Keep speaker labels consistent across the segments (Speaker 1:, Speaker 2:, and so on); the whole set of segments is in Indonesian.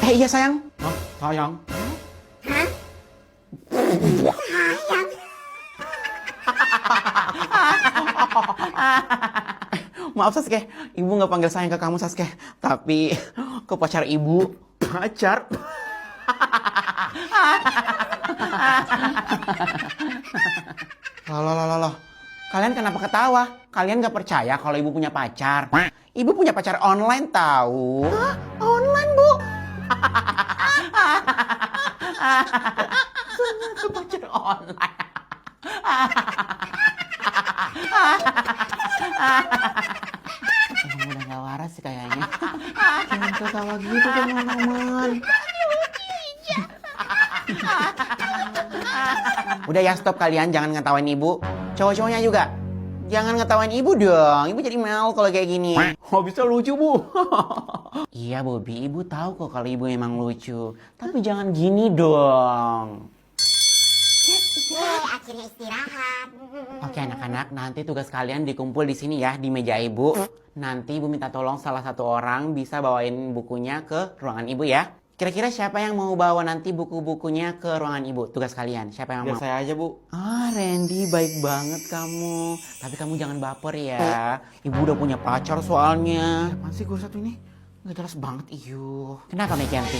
Speaker 1: Iya sayang. Hah? Sayang?
Speaker 2: Hah? Sayang.
Speaker 1: Maaf Sasuke, ibu nggak panggil sayang ke kamu Sasuke, tapi ke pacar ibu. Pacar? Loh. Kalian kenapa ketawa? Kalian nggak percaya kalau ibu punya pacar? Ibu punya pacar online tahu? Hah? Online bu? Ternyata pacar online. Emang udah gak waras sih kayaknya. Jangan ketawa gitu teman-teman. Udah ya stop kalian, jangan ngetawain ibu. Cowok-cowoknya juga. Jangan ngetawain ibu dong. Ibu jadi malu kalau kayak gini. Oh bisa lucu bu. Iya Bobi, ibu tahu kok kalau ibu emang lucu. Tapi jangan gini dong.
Speaker 2: Akhirnya istirahat.
Speaker 1: Oke anak-anak, nanti tugas kalian dikumpul di sini ya, di meja ibu. Nanti ibu minta tolong salah satu orang bisa bawain bukunya ke ruangan ibu ya. Kira-kira siapa yang mau bawa nanti buku-bukunya ke ruangan ibu? Tugas kalian, siapa yang mau?
Speaker 3: Biar saya aja bu.
Speaker 1: Ah Randy, baik banget kamu. Tapi kamu jangan baper ya. Ibu udah punya pacar soalnya. Apaan sih gue satu ini? Gak jelas banget, iyo. Kenapa Meganti?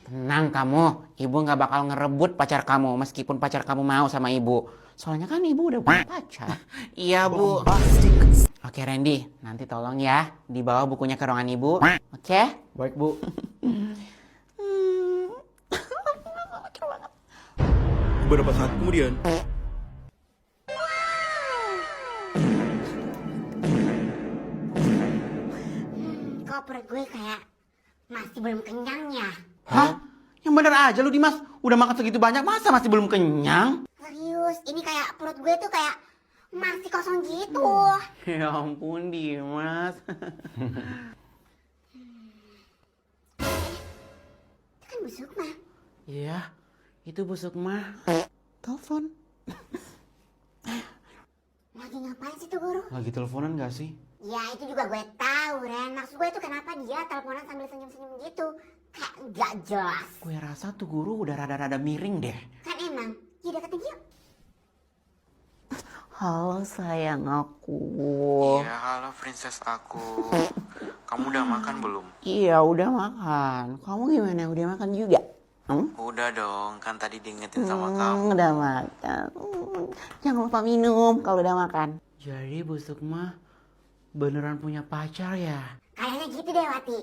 Speaker 1: Tenang kamu, ibu gak bakal ngerebut pacar kamu meskipun pacar kamu mau sama ibu. Soalnya kan ibu udah punya pacar. Iya bu. Oke Randy, nanti tolong ya dibawa bukunya ke ruangan ibu. Oke?
Speaker 3: Baik bu. Beberapa saat kemudian.
Speaker 2: Kok perut gue kayak masih belum kenyang ya?
Speaker 1: Hah? Yang bener aja lu Dimas. Udah makan segitu banyak masa masih belum kenyang?
Speaker 2: Serius, ini kayak perut gue tuh kayak masih kosong gitu.
Speaker 1: Ya ampun Dimas.
Speaker 2: Itu kan Bu Sukma.
Speaker 1: Iya, itu Bu Sukma. Telepon.
Speaker 2: Lagi ngapain sih tuh guru?
Speaker 1: Lagi teleponan gak sih?
Speaker 2: Ya itu juga gue tahu Ren. Maksud gue tuh kenapa dia teleponan sambil senyum-senyum gitu. Kayak gak jelas.
Speaker 1: Gue rasa tuh guru udah rada-rada miring deh.
Speaker 2: Kan emang, ya deketin dia.
Speaker 1: Halo sayang aku.
Speaker 3: Ya halo princess aku. Kamu udah makan belum?
Speaker 1: Iya udah makan. Kamu gimana? Udah makan juga?
Speaker 3: Udah dong, kan tadi diingetin sama kamu.
Speaker 1: Udah makan. Jangan lupa minum kalau udah makan. Jadi Bu Sukma beneran punya pacar ya?
Speaker 2: Kayaknya gitu deh Wati.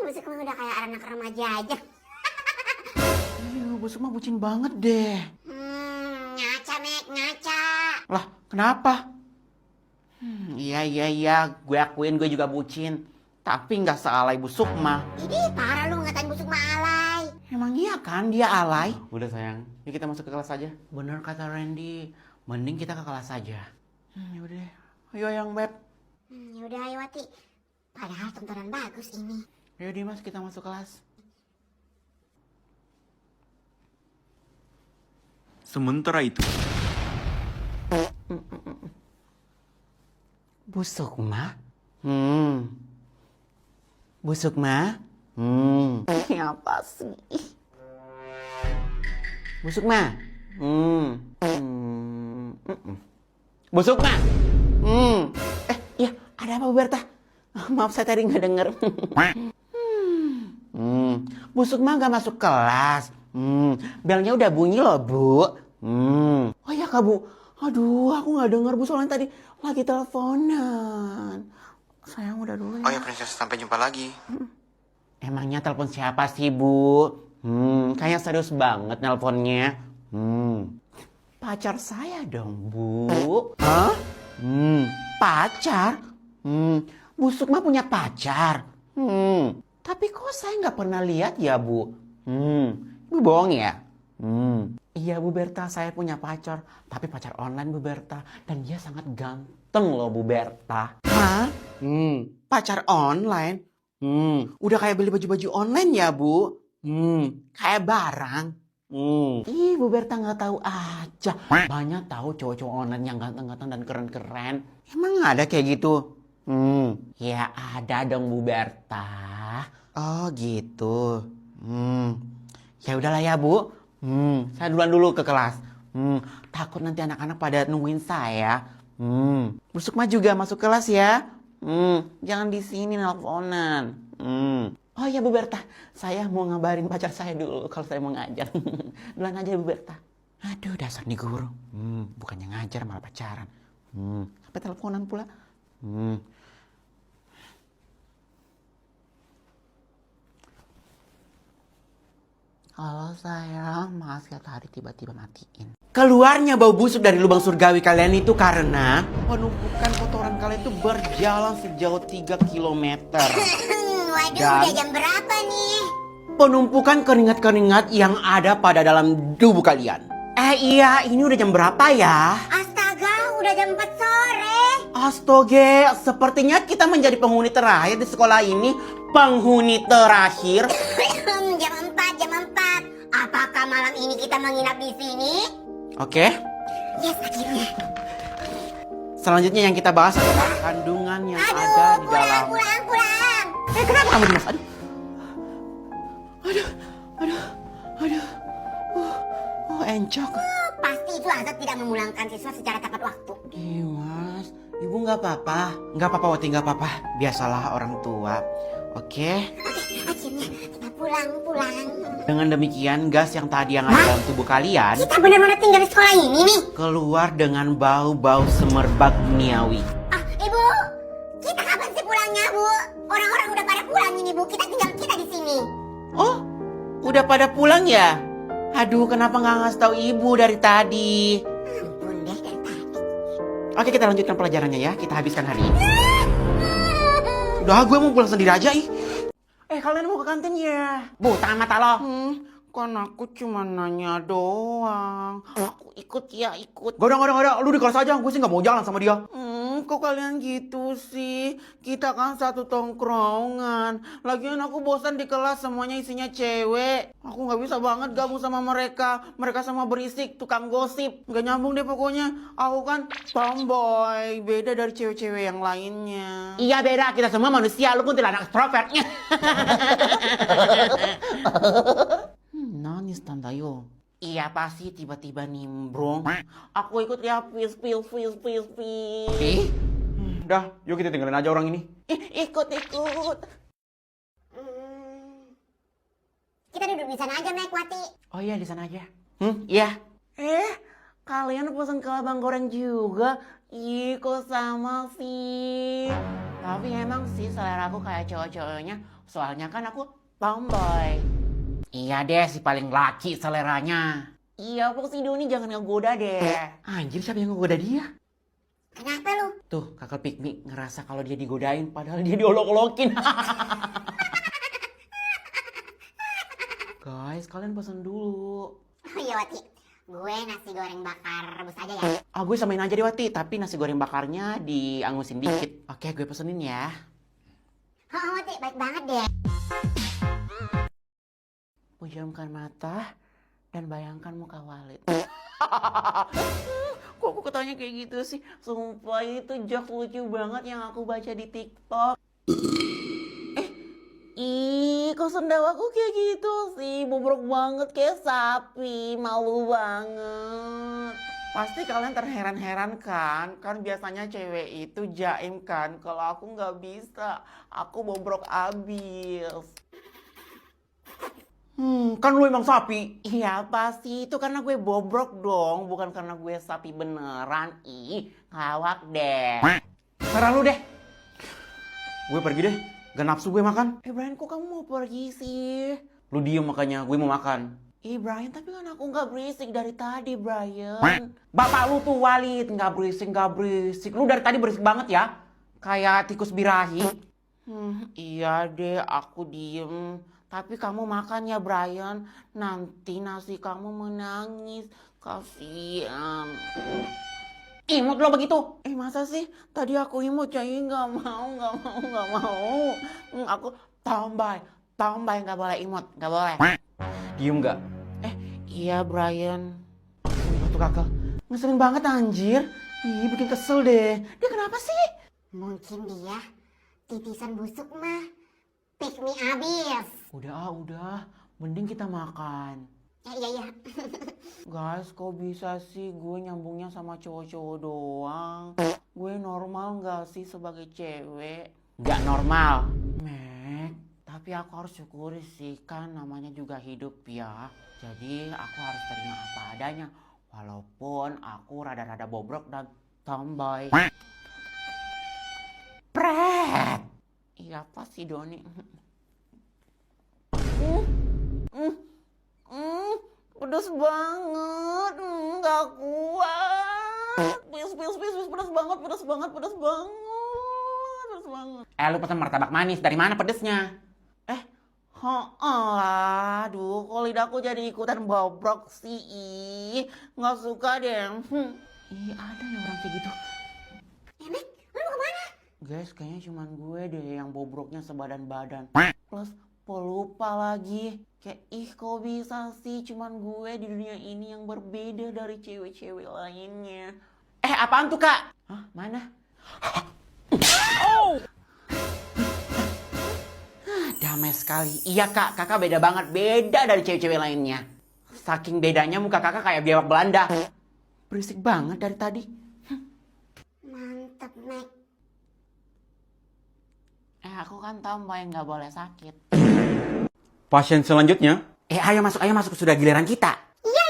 Speaker 2: Bu Sukma udah kayak anak remaja aja.
Speaker 1: Iya Bu Sukma bucin banget deh.
Speaker 2: Ngaca Mek, ngaca.
Speaker 1: Lah kenapa? Iya. Gue akuin gue juga bucin. Tapi nggak sealai Bu Sukma.
Speaker 2: Ini parah lu ngatain Bu Sukma alay.
Speaker 1: Emang iya kan dia alay? Udah sayang, yuk kita masuk ke kelas aja. Bener kata Randy, mending kita ke kelas aja. Yaudah deh, ayo yang beb.
Speaker 2: Yaudah ayo Wati. Padahal tontonan bagus ini.
Speaker 1: Ayo Dimas kita masuk kelas.
Speaker 3: Sementara itu.
Speaker 1: Bu Sukma? Bu Sukma? Apa sih? Bu Sukma? Bu Sukma? Iya, ada apa Bu Berta? Maaf saya tadi nggak denger. Bu Sukma nggak masuk kelas. Belnya udah bunyi loh Bu. Oh iya Kak Bu. Aduh, aku nggak denger Bu soalnya tadi lagi teleponan. Sayang udah dulu ya.
Speaker 3: Oh ya princess, sampai jumpa lagi.
Speaker 1: Emangnya telepon siapa sih Bu? Kayaknya serius banget nelponnya. Pacar saya dong Bu. Hah? Pacar? Bu Sukma punya pacar? Tapi kok saya nggak pernah lihat ya Bu? Bu bohong ya? Iya Bu Berta, saya punya pacar. Tapi pacar online Bu Berta. Dan dia sangat ganteng loh Bu Berta. Hah? Pacar online? Udah kayak beli baju-baju online ya Bu? Kayak barang. Ih Bu Berta nggak tahu aja. Banyak tahu cowok-cowok online yang ganteng-ganteng dan keren-keren. Emang ada kayak gitu? Ya ada dong Bu Berta. Oh gitu. Ya udahlah ya Bu. Saya duluan dulu ke kelas. Takut nanti anak-anak pada nungguin saya. Bu Sukma juga masuk kelas ya. Jangan di sini nelponan. Oh ya Bu Berta, saya mau ngabarin pacar saya dulu kalau saya mau ngajar. Duluan aja Bu Berta. Aduh dasar nih guru. Bukannya ngajar malah pacaran. Sampai teleponan pula. Halo sayang, maaf ya tadi tiba-tiba matiin. Keluarnya bau busuk dari lubang surgawi kalian itu karena penumpukan kotoran kalian itu berjalan sejauh 3 kilometer.
Speaker 2: Waduh,
Speaker 1: Dan
Speaker 2: udah jam berapa nih?
Speaker 1: penumpukan keringat-keringat yang ada pada dalam tubuh kalian. Iya, ini udah jam berapa ya?
Speaker 2: Astaga, udah jam 4 sore.
Speaker 1: Astoge, sepertinya kita menjadi penghuni terakhir di sekolah ini. Penghuni terakhir.
Speaker 2: Jam 4, jam 4. Apakah malam ini kita menginap di sini?
Speaker 1: Oke.
Speaker 2: Yes, akhirnya.
Speaker 1: Selanjutnya yang kita bahas adalah kandungan yang ada di dalam.
Speaker 2: Pulang.
Speaker 1: Kenapa kamu Dimas? Aduh. Encok.
Speaker 2: Pasti itu azab tidak memulangkan siswa secara tepat waktu.
Speaker 1: Dimas, ibu nggak apa-apa. Nggak apa-apa, Wati, nggak apa-apa. Biasalah orang tua. Oke.
Speaker 2: Akhirnya kita pulang.
Speaker 1: Dengan demikian, gas yang tadi yang ada dalam tubuh kalian
Speaker 2: Kita benar-benar tinggal di sekolah ini nih.
Speaker 1: keluar dengan bau-bau semerbak duniawi.
Speaker 2: Ibu, kita kapan sih pulangnya, Bu? Orang-orang udah pada pulang ini, Bu. Kita tinggal di sini.
Speaker 1: Oh, udah pada pulang ya? Aduh, kenapa nggak ngasih tahu ibu dari tadi?
Speaker 2: Ampun deh, dari tadi.
Speaker 1: Oke, kita lanjutkan pelajarannya ya. Kita habiskan hari ini. Udah, gue mau pulang sendiri aja, ih. Kalian mau ke kantin ya? Bu, tangan mata lo. Kan aku cuma nanya doang. Aku ikut ya, ikut. Gak ada. Lu di kelas aja, gue sih gak mau jalan sama dia. Kok kalian gitu sih? Kita kan satu tongkrongan. Lagian aku bosan di kelas, semuanya isinya cewek. Aku gak bisa banget gabung sama mereka. Mereka sama berisik, tukang gosip. Gak nyambung deh pokoknya. Aku kan tomboy, beda dari cewek-cewek yang lainnya. Iya beda, kita semua manusia. Lu pun tidak anak extrovert. Nangis Tantayo. Iya pasti tiba-tiba nimbrung. Aku ikut ya, please. Dah, yuk kita tinggalin aja orang ini. Ikut.
Speaker 2: Kita duduk di sana aja, Mek, Wati.
Speaker 1: Oh iya, di sana aja. Iya. Kalian pesen ke abang goreng juga? Ih, kok sama sih? Tapi emang sih selera aku kayak cowok-cowoknya. Soalnya kan aku tomboy. Iya deh, si paling laki seleranya. Iya, kok si Doni jangan ngegoda deh. Anjir, siapa yang ngegoda dia?
Speaker 2: Kenapa lu?
Speaker 1: Tuh, kakak Pikmi ngerasa kalau dia digodain padahal dia diolok-olokin. Guys, kalian pesen dulu.
Speaker 2: Oh iya, Wati. Gue nasi goreng bakar rebus aja ya.
Speaker 1: Gue samain aja deh, Wati. Tapi nasi goreng bakarnya diangusin dikit. Oke, gue pesenin ya.
Speaker 2: Oh, Wati, baik banget deh.
Speaker 1: Pejamkan mata dan bayangkan muka Walid. Kok aku ketanya kayak gitu sih? Sumpah itu jokes lucu banget yang aku baca di TikTok. Kok sendawa aku kayak gitu sih? Bobrok banget kayak sapi, malu banget. Pasti kalian terheran-heran kan? Kan biasanya cewek itu jaim kan? Kalau aku nggak bisa, aku bobrok abis. Kan lu emang sapi. Iya pasti, itu karena gue bobrok dong, bukan karena gue sapi beneran. Ngawak deh. Serah lu deh. Gue pergi deh, gak nafsu gue makan. Brian, kok kamu mau pergi sih? Lu diem makanya, gue mau makan. Brian, tapi kan aku gak berisik dari tadi, Brian. Bapak lu tuh Walid, gak berisik. Lu dari tadi berisik banget ya. Kayak tikus birahi. Iya deh, aku diem. Tapi kamu makan ya Brian, nanti nasi kamu menangis, kasihan. Imut lo begitu? Masa sih? Tadi aku imut, jadi nggak mau. Aku tomboy, nggak boleh imut, nggak boleh. Diem nggak? Iya Brian. Batu kakak, ngeselin banget anjir. Bikin kesel deh. Dia kenapa sih?
Speaker 2: Mungkin dia titisan busuk mah. Pick me abis.
Speaker 1: Udah, Mending kita makan.
Speaker 2: Iya.
Speaker 1: Guys, kok bisa sih gue nyambungnya sama cowok-cowok doang? Gue normal gak sih sebagai cewek? Gak normal. Mek, tapi aku harus syukuri sih, kan namanya juga hidup ya. Jadi aku harus terima apa adanya. Walaupun aku rada-rada bobrok dan tomboy. Pret! Iya apa sih Doni? Pedas banget, nggak kuat. Pedas banget. Lu pesan martabak manis, dari mana pedesnya? Aduh, kok lidahku jadi ikutan bobrok sih. Nggak suka deh. Ih, ada ya orang kayak gitu.
Speaker 2: Mek, lu mau kemana?
Speaker 1: Guys, kayaknya cuman gue deh yang bobroknya sebadan-badan. Plus pelupa lagi. Kayak kok bisa sih cuman gue di dunia ini yang berbeda dari cewek-cewek lainnya. Apaan tuh kak? Hah, mana? Damai sekali. Iya kak, kakak beda banget. Beda dari cewek-cewek lainnya. Saking bedanya muka kakak kayak biawak Belanda. Berisik banget dari tadi.
Speaker 2: Mantep, Mek.
Speaker 1: Aku kan tomboy yang gak boleh sakit.
Speaker 4: Pasien selanjutnya.
Speaker 1: Ayo masuk. Sudah giliran kita.
Speaker 2: Iya.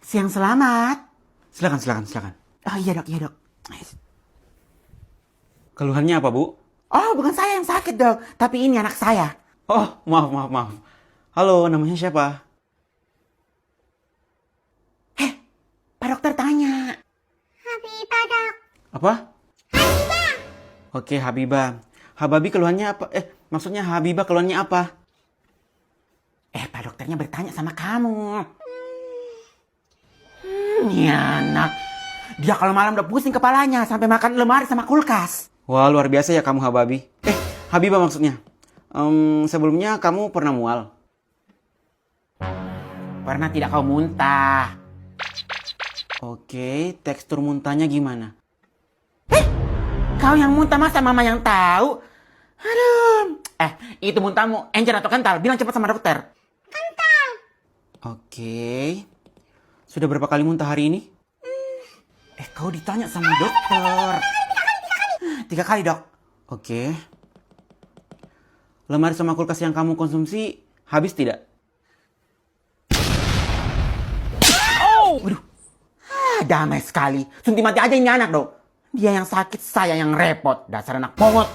Speaker 1: Siang selamat.
Speaker 4: Silakan.
Speaker 1: Oh iya dok.
Speaker 4: Keluhannya apa, Bu?
Speaker 1: Oh bukan saya yang sakit dok. Tapi ini anak saya.
Speaker 4: Oh, maaf. Halo, namanya siapa?
Speaker 1: Pak dokter tanya.
Speaker 2: Habibah, Dok.
Speaker 4: Apa? Oke, Habibah. Hababi keluhannya apa? Maksudnya Habibah keluhannya apa?
Speaker 1: Pak dokternya bertanya sama kamu. Ini anak. Dia kalau malam udah pusing kepalanya sampai makan lemari sama kulkas.
Speaker 4: Wah, luar biasa ya kamu, Hababi. Habibah maksudnya. Sebelumnya kamu pernah mual?
Speaker 1: Pernah tidak kau muntah?
Speaker 4: Oke, tekstur muntahnya gimana?
Speaker 1: Kau yang muntah masa mama yang tahu? Aduh. Itu muntahmu encer atau kental? Bilang cepat sama dokter.
Speaker 4: Oke. Sudah berapa kali muntah hari ini?
Speaker 1: Kau ditanya sama dokter. 3 kali dok.
Speaker 4: Oke. Lemari sama kulkas yang kamu konsumsi habis tidak?
Speaker 1: Waduh. Damai sekali. Suntik mati aja ini anak dok. Dia yang sakit, saya yang repot. Dasar anak pongot.